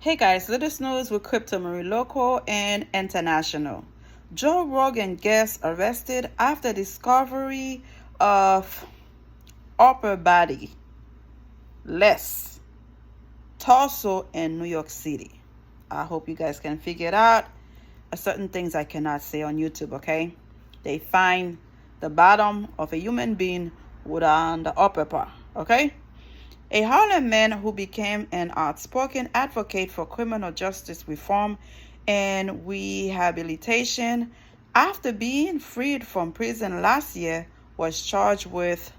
Hey guys, latest news with Crypto Marie local and international. Joe Rogan gets arrested after discovery of upper body, less, torso in New York City. I hope you guys can figure it out. Certain things I cannot say on YouTube, okay? They find the bottom of a human being with on the upper part, okay? A Harlem man who became an outspoken advocate for criminal justice reform and rehabilitation after being freed from prison last year was charged with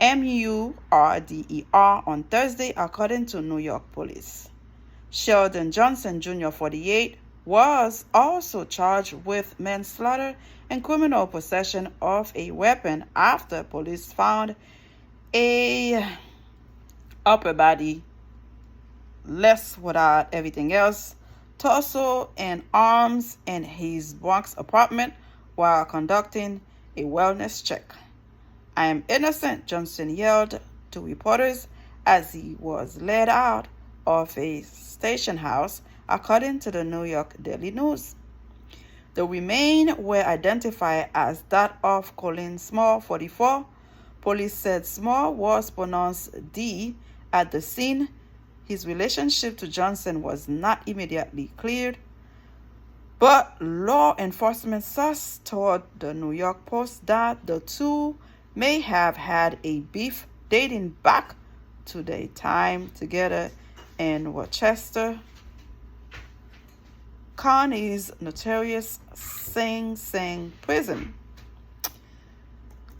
murder on Thursday, according to New York police. Sheldon Johnson Jr., 48, was also charged with manslaughter and criminal possession of a weapon after police found a upper body, less without everything else, torso and arms in his Bronx apartment while conducting a wellness check. "I am innocent," Johnson yelled to reporters as he was led out of a station house, according to the New York Daily News. The remains were identified as that of Colin Small, 44. Police said Small was pronounced D at the scene. His relationship to Johnson was not immediately cleared, but law enforcement sources told the New York Post that the two may have had a beef dating back to their time together in Westchester County's notorious Sing Sing prison.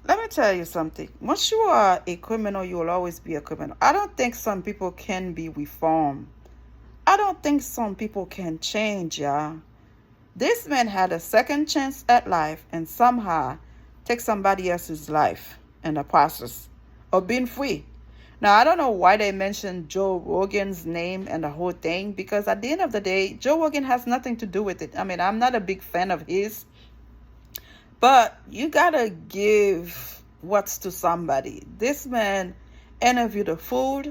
Let me tell you something. Once you are a criminal, you will always be a criminal. I don't think some people can be reformed. I don't think some people can change, y'all. This man had a second chance at life and somehow take somebody else's life in the process of being free. Now, I don't know why they mentioned Joe Rogan's name and the whole thing, because at the end of the day, Joe Rogan has nothing to do with it. I mean, I'm not a big fan of his, but you gotta give what's to somebody. This man interviewed a fool,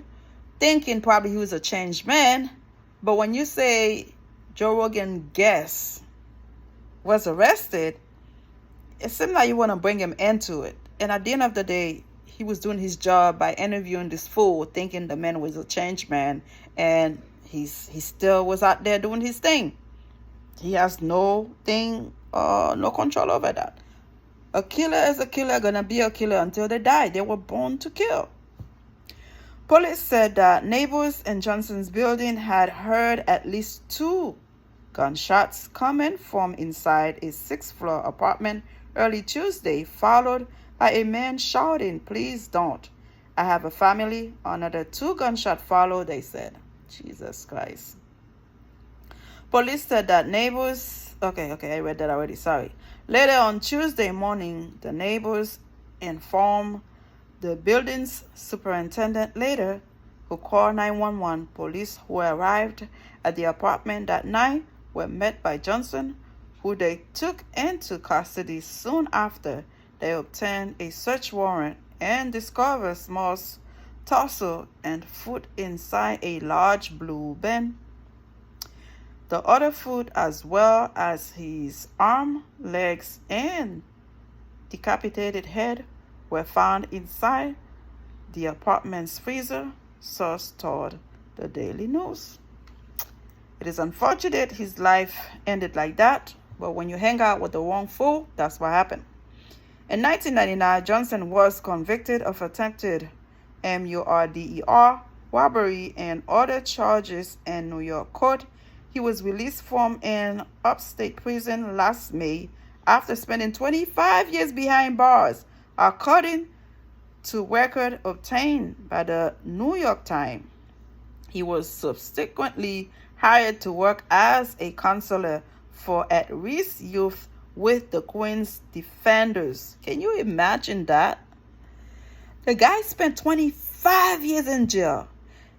thinking probably he was a changed man, but when you say Joe Rogan guest was arrested, it seems like you want to bring him into it. And at the end of the day, he was doing his job by interviewing this fool, thinking the man was a changed man, and he still was out there doing his thing. He has no control over that. A killer is a killer, gonna be a killer until they die. They were born to kill. Police said that neighbors in Johnson's building had heard at least 2 gunshots coming from inside a 6th-floor apartment early Tuesday, followed by a man shouting, "Please don't. I have a family." Another 2 gunshots followed, they said. Jesus Christ. Police said that neighbors... Okay, I read that already, sorry. Later on Tuesday morning, the neighbors informed the building's superintendent later, who called 911. Police who arrived at the apartment that night were met by Johnson, who they took into custody soon after they obtained a search warrant and discovered Small's torso and foot inside a large blue bin. The other foot, as well as his arm, legs, and decapitated head, were found inside the apartment's freezer, source told the Daily News. It is unfortunate his life ended like that, but when you hang out with the wrong fool, that's what happened. In 1999, Johnson was convicted of attempted murder, robbery, and other charges in New York court. He was released from an upstate prison last May after spending 25 years behind bars, according to record obtained by the New York Times. He was subsequently hired to work as a counselor for at-risk youth with the Queen's Defenders. Can you imagine that? The guy spent 25 years in jail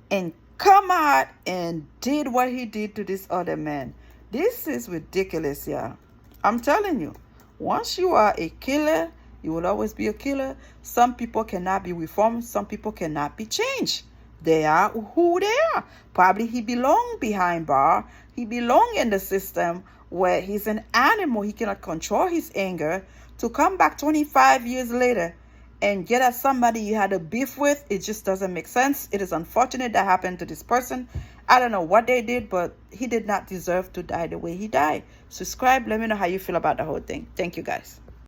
and come out and did what he did to this other man. This is ridiculous, y'all. I'm telling you, once you are a killer, you will always be a killer. Some people cannot be reformed. Some people cannot be changed. They are who they are. Probably he belonged behind bar. He belonged in the system where he's an animal. He cannot control his anger. To come back 25 years later and get at somebody you had a beef with, it just doesn't make sense. It is unfortunate that happened to this person. I don't know what they did, but he did not deserve to die the way he died. Subscribe. Let me know how you feel about the whole thing. Thank you, guys.